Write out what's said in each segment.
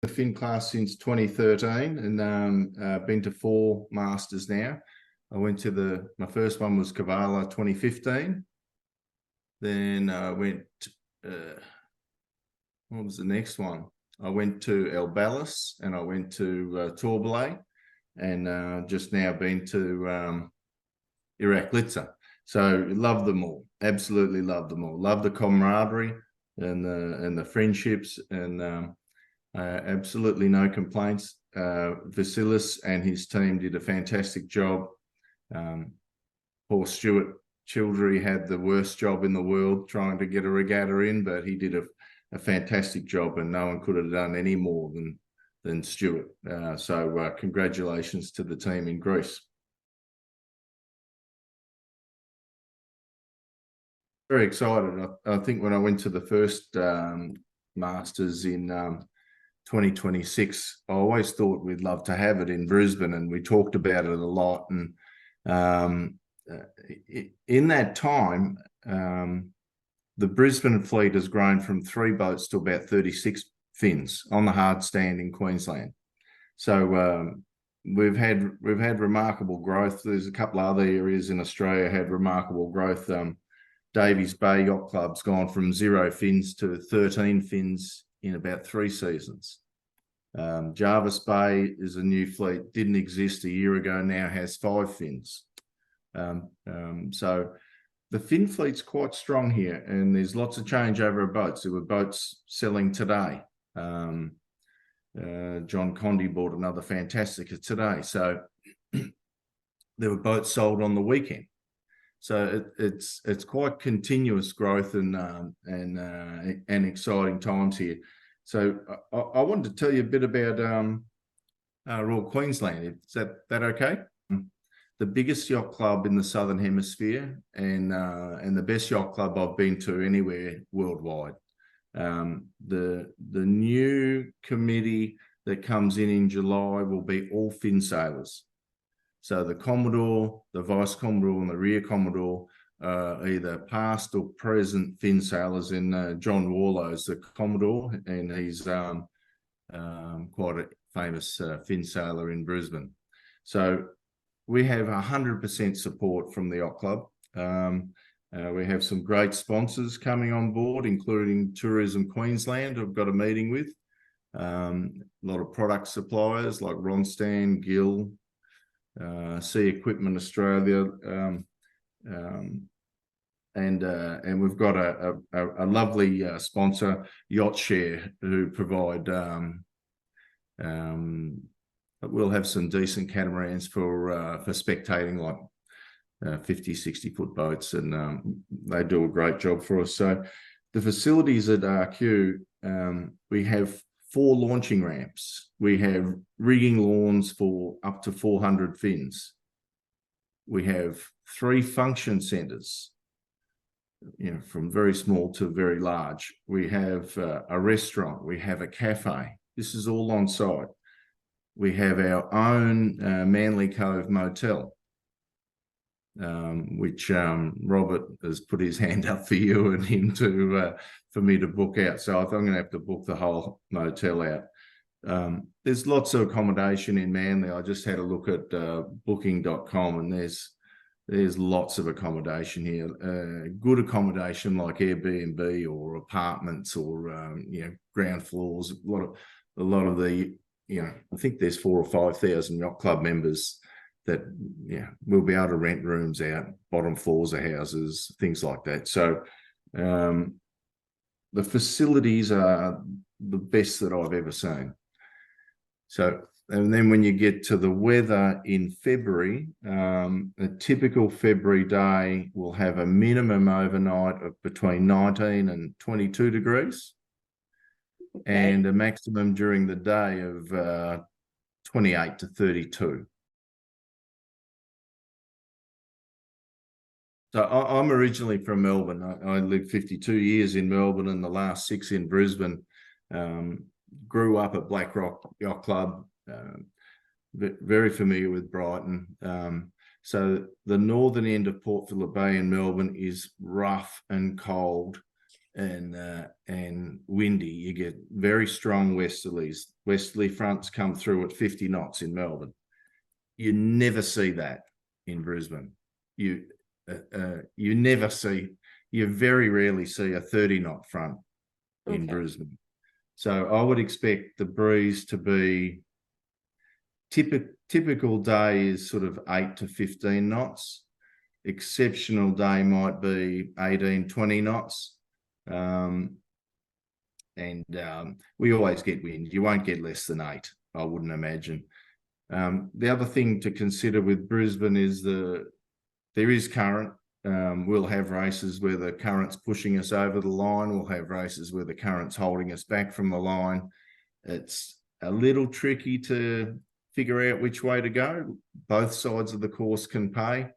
the fin class since 2013 and been to 4 masters now. I went to my first one was Kavala 2015. Then I went, what was the next one? I went to El Balas and I went to Torbelay, and just now been to Iraklitsa. So love them all, absolutely love them all. Love the camaraderie and the friendships, and absolutely no complaints. Vasilis and his team did a fantastic job. Poor Stuart Childry had the worst job in the world trying to get a regatta in, but he did a fantastic job, and no one could have done any more than Stuart. So congratulations to the team in Greece. Very excited. I think when I went to the first Masters in 2026, I always thought we'd love to have it in Brisbane, and we talked about it a lot. And in that time, the Brisbane fleet has grown from 3 boats to about 36 fins on the hard stand in Queensland. So we've had remarkable growth. There's a couple of other areas in Australia had remarkable growth. Davies Bay Yacht Club's gone from 0 fins to 13 fins in about 3 seasons. Jarvis Bay is a new fleet, didn't exist a year ago, now has 5 fins. So the fin fleet's quite strong here, and there's lots of changeover of boats. There were boats selling today. John Condy bought another Fantastica today. So there were boats sold on the weekend. So it's quite continuous growth and exciting times here. So I wanted to tell you a bit about Royal Queensland. Is that okay? The biggest yacht club in the Southern Hemisphere, and the best yacht club I've been to anywhere worldwide. The new committee that comes in July will be all fin sailors. So the Commodore, the Vice Commodore, and the Rear Commodore are either past or present fin sailors. In John Warlow's the Commodore, and he's quite a famous fin sailor in Brisbane. So we have 100% support from the yacht club. We have some great sponsors coming on board, including Tourism Queensland, I've got a meeting with. A lot of product suppliers like Ronstan, Gill, Sea Equipment Australia, and we've got a lovely sponsor, Yacht Share, who provide. We'll have some decent catamarans for spectating, like 50, 60-foot boats, and they do a great job for us. So the facilities at RQ, we have 4 launching ramps. We have rigging lawns for up to 400 fins. We have 3 function centres, from very small to very large. We have a restaurant. We have a cafe. This is all on site. We have our own Manly Cove Motel, which Robert has put his hand up for you and him for me to book out. So I think I'm going to have to book the whole motel out. There's lots of accommodation in Manly. I just had a look at booking.com, and there's lots of accommodation here. Good accommodation like Airbnb or apartments or ground floors. A lot of the I think there's 4,000 or 5,000 yacht club members that will be able to rent rooms out, bottom floors of houses, things like that. So the facilities are the best that I've ever seen. So, and then when you get to the weather in February, a typical February day will have a minimum overnight of between 19 and 22 degrees. Okay. And a maximum during the day of 28 to 32. So I'm originally from Melbourne. I lived 52 years in Melbourne and the last 6 in Brisbane. Grew up at Black Rock Yacht Club. Very familiar with Brighton. So the northern end of Port Phillip Bay in Melbourne is rough and cold. and windy, you get very strong westerlies. Westerly fronts come through at 50 knots in Melbourne. You never see that in Brisbane. You very rarely see a 30-knot front in Brisbane. So I would expect the breeze to be typical day is sort of 8 to 15 knots. Exceptional day might be 18, 20 knots. We always get wind. You won't get less than 8, I wouldn't imagine. The other thing to consider with Brisbane is there is current. We'll have races where the current's pushing us over the line. We'll have races where the current's holding us back from the line. It's a little tricky to figure out which way to go. Both sides of the course can pay.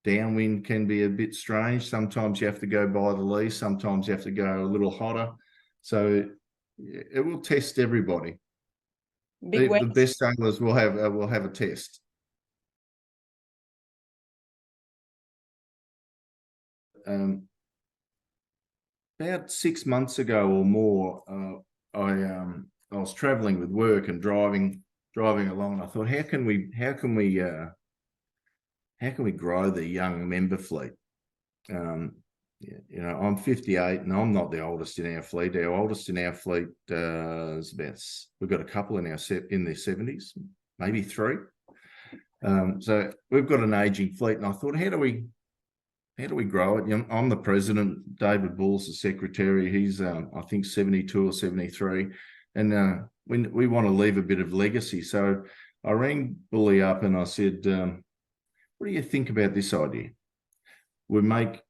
Downwind can be a bit strange. Sometimes you have to go by the lee. Sometimes you have to go a little hotter. So it will test everybody. The best sailors will have a test. About 6 months ago or more, I was traveling with work and driving along. And I thought, how can we grow the young member fleet? I'm 58 and I'm not the oldest in our fleet. Our oldest in our fleet is we've got a couple in their 70s, maybe 3. So we've got an aging fleet, and I thought, how do we grow it? I'm the president. David Bull's the secretary. He's I think 72 or 73, and we want to leave a bit of legacy. So I rang Bully up and I said, what do you think about this idea? We make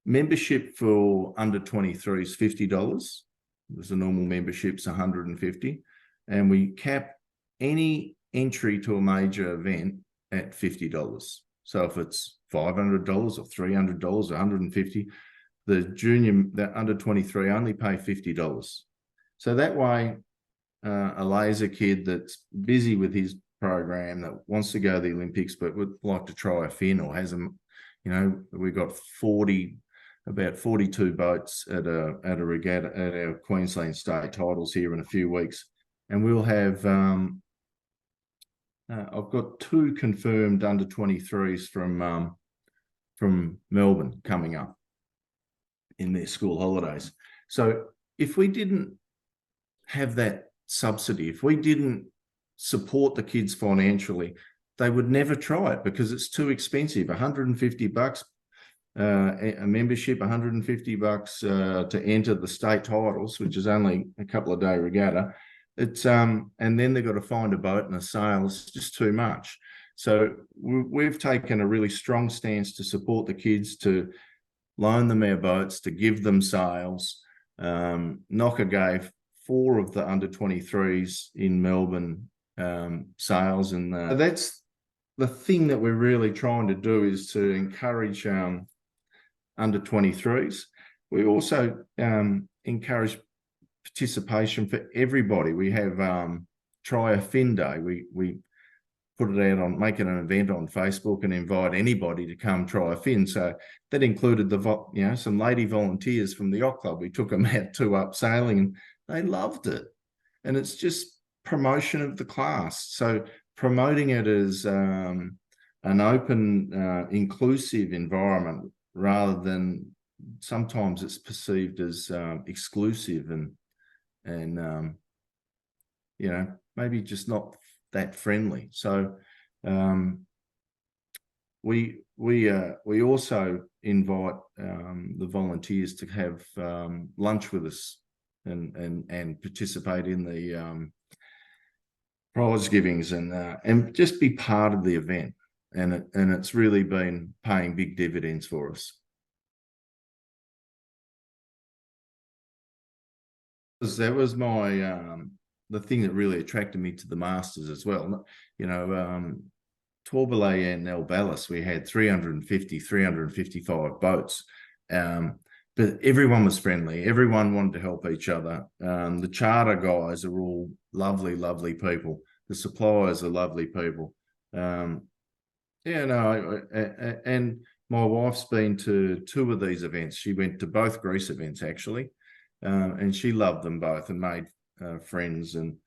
membership for under 23s $50. There's a normal membership's $150, and we cap any entry to a major event at $50. So if it's $500 or $300 or $150, the under 23 only pay $50. So that way, a laser kid that's busy with his program that wants to go to the Olympics but would like to try a fin or has them, we've got about 42 boats at a regatta at our Queensland state titles here in a few weeks, and we'll have I've got 2 confirmed under 23s from Melbourne coming up in their school holidays. So if we didn't have that subsidy, if we didn't support the kids financially, they would never try it because it's too expensive. $150 a membership, $150 to enter the state titles, which is only a couple of day regatta. It's and then they've got to find a boat and a sail. It's just too much. So we've taken a really strong stance to support the kids, to loan them our boats, to give them sails. Knocker gave 4 of the under 23s in Melbourne sails, and that's the thing that we're really trying to do, is to encourage under 23s. We also encourage participation for everybody. We have Try a Fin Day. We put it out on, make it an event on Facebook and invite anybody to come try a fin. So that included some lady volunteers from the yacht club. We took them out 2 up sailing and they loved it. And it's just promotion of the class. So promoting it as an open, inclusive environment, rather than sometimes it's perceived as exclusive and maybe just not that friendly. So we also invite the volunteers to have lunch with us and participate in the prize givings and just be part of the event. And it's really been paying big dividends for us. That was my the thing that really attracted me to the Masters as well. Torbelley and Elballis, we had 355 boats. But everyone was friendly. Everyone wanted to help each other. The charter guys are all lovely, lovely people. The suppliers are lovely people. And my wife's been to 2 of these events. She went to both Greece events actually, and she loved them both and made friends and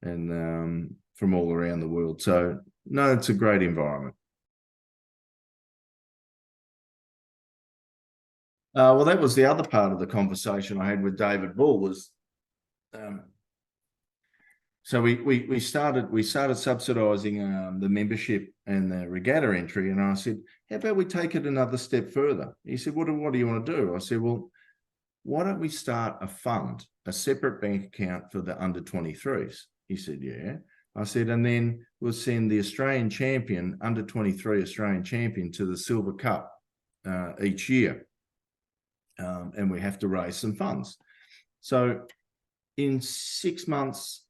from all around the world. So no, it's a great environment. Well, that was the other part of the conversation I had with David Bull was, so we started subsidising the membership and the regatta entry, and I said, how about we take it another step further? He said, what do you want to do? I said, well, why don't we start a fund, a separate bank account for the under 23s? He said, yeah. I said, and then we'll send the Australian champion, under 23 Australian champion, to the Silver Cup each year. And we have to raise some funds. So in 6 months,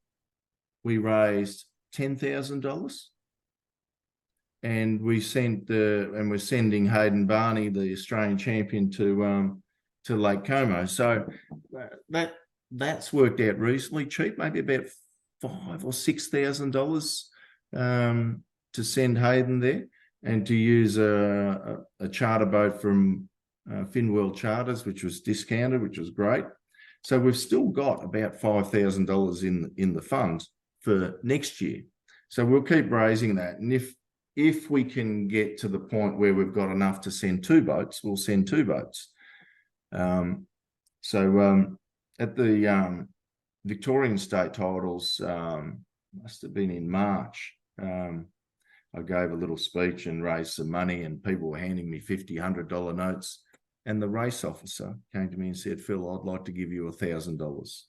we raised $10,000. And we're sending Hayden Barney, the Australian champion, to Lake Como. So that's worked out reasonably cheap, maybe about $5,000 or $6,000 to send Hayden there, and to use a charter boat from Finworld Charters, which was discounted, which was great. So we've still got about $5,000 in the fund for next year. So we'll keep raising that, and if we can get to the point where we've got enough to send 2 boats, we'll send 2 boats. At the Victorian state titles, must have been in March, I gave a little speech and raised some money, and people were handing me $50, $100 notes. And the race officer came to me and said, Phil, I'd like to give you $1,000.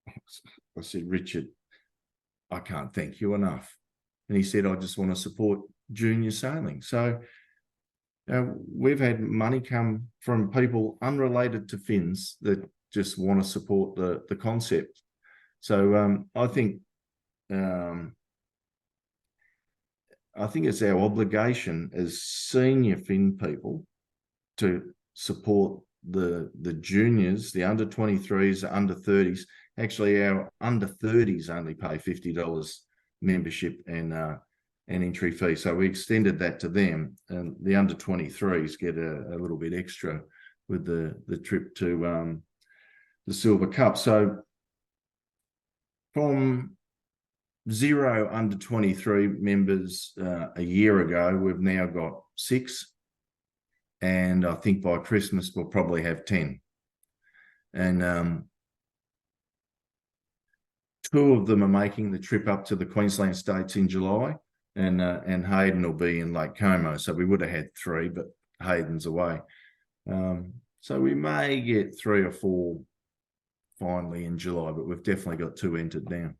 I said, Richard, I can't thank you enough. And he said, I just want to support junior sailing. So we've had money come from people unrelated to fins that just want to support the concept. So I think it's our obligation as senior fin people to support the juniors, the under 23s, the under 30s. Actually, our under 30s only pay $50 membership and entry fee. So we extended that to them, and the under 23s get a little bit extra with the trip to the Silver Cup. So from 0 under 23 members a year ago, we've now got 6. And I think by Christmas, we'll probably have 10. And 2 of them are making the trip up to the Queensland States in July, and Hayden will be in Lake Como. So we would have had 3, but Hayden's away. So we may get 3 or 4 finally in July, but we've definitely got 2 entered now.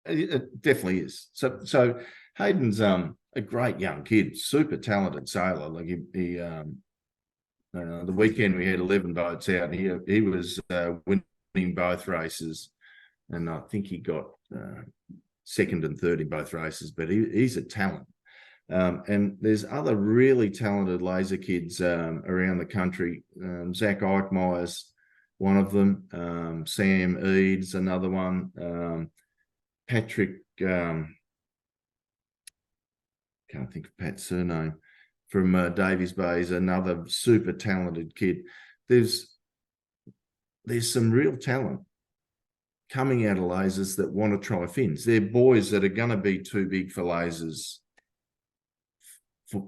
It definitely is. So Hayden's a great young kid, super talented sailor. Like the weekend we had 11 boats out, and he was winning both races, and I think he got 2nd and 3rd in both races. But he's a talent, and there's other really talented laser kids around the country. Zach Eichmeyer's one of them. Sam Eads, another one. Patrick, can't think of Pat's surname, from Davies Bay, is another super talented kid. There's some real talent coming out of lasers that want to try fins. They're boys that are going to be too big for lasers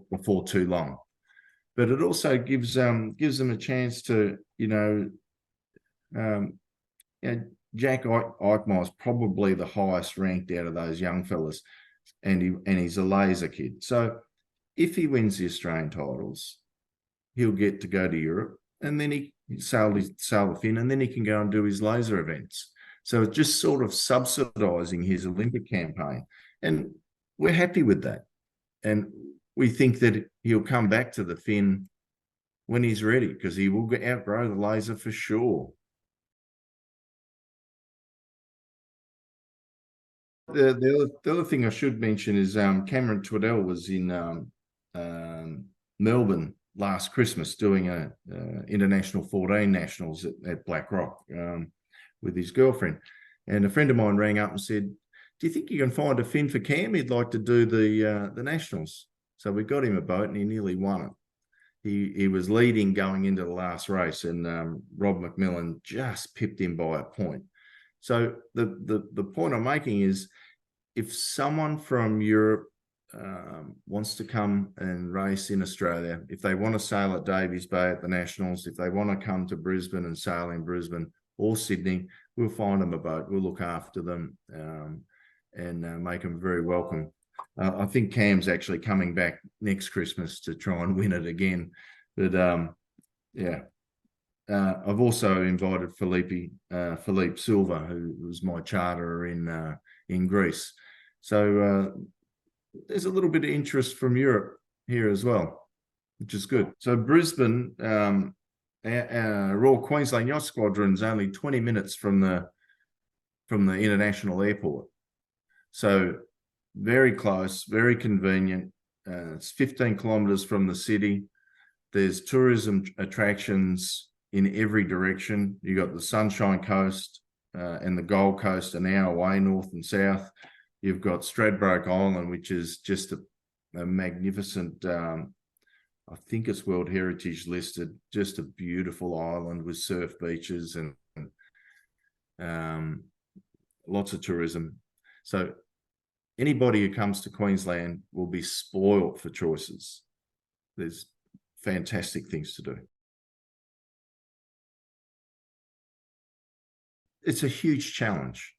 before too long, but it also gives them a chance to, Jack Eichmeier is probably the highest ranked out of those young fellas, and he's a laser kid. So if he wins the Australian titles, he'll get to go to Europe, and then he sail the fin, and then he can go and do his laser events. So it's just sort of subsidising his Olympic campaign, and we're happy with that. And we think that he'll come back to the fin when he's ready, because he will outgrow the laser for sure. The other thing I should mention is Cameron Twaddell was in Melbourne last Christmas doing a International 14 Nationals at Black Rock with his girlfriend. And a friend of mine rang up and said, do you think you can find a fin for Cam? He'd like to do the Nationals. So we got him a boat and he nearly won it. He was leading going into the last race, and Rob McMillan just pipped him by a point. So the point I'm making is, if someone from Europe wants to come and race in Australia, if they want to sail at Davies Bay at the Nationals, if they want to come to Brisbane and sail in Brisbane or Sydney, we'll find them a boat. We'll look after them and make them very welcome. I think Cam's actually coming back next Christmas to try and win it again. But yeah, I've also invited Philippe Silva, who was my charterer in Greece. So there's a little bit of interest from Europe here as well, which is good. So Brisbane, our Royal Queensland Yacht Squadron is only 20 minutes from the international airport. So very close, very convenient. It's 15 kilometres from the city. There's tourism attractions in every direction. You got the Sunshine Coast and the Gold Coast an hour away, north and south. You've got Stradbroke Island, which is just a magnificent, I think it's World Heritage listed, just a beautiful island with surf beaches and lots of tourism. So anybody who comes to Queensland will be spoiled for choices. There's fantastic things to do. It's a huge challenge.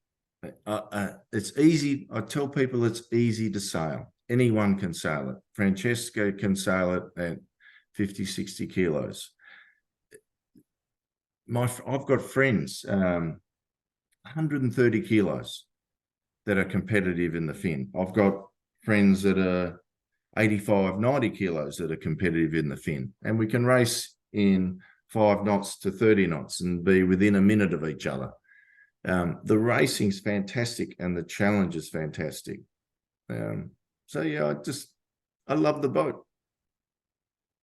It's easy. I tell people it's easy to sail. Anyone can sail it. Francesca can sail it at 50, 60 kilos. I've got friends, 130 kilos that are competitive in the fin. I've got friends that are 85, 90 kilos that are competitive in the fin. And we can race in 5 knots to 30 knots and be within a minute of each other. The racing's fantastic and the challenge is fantastic. So yeah, I love the boat.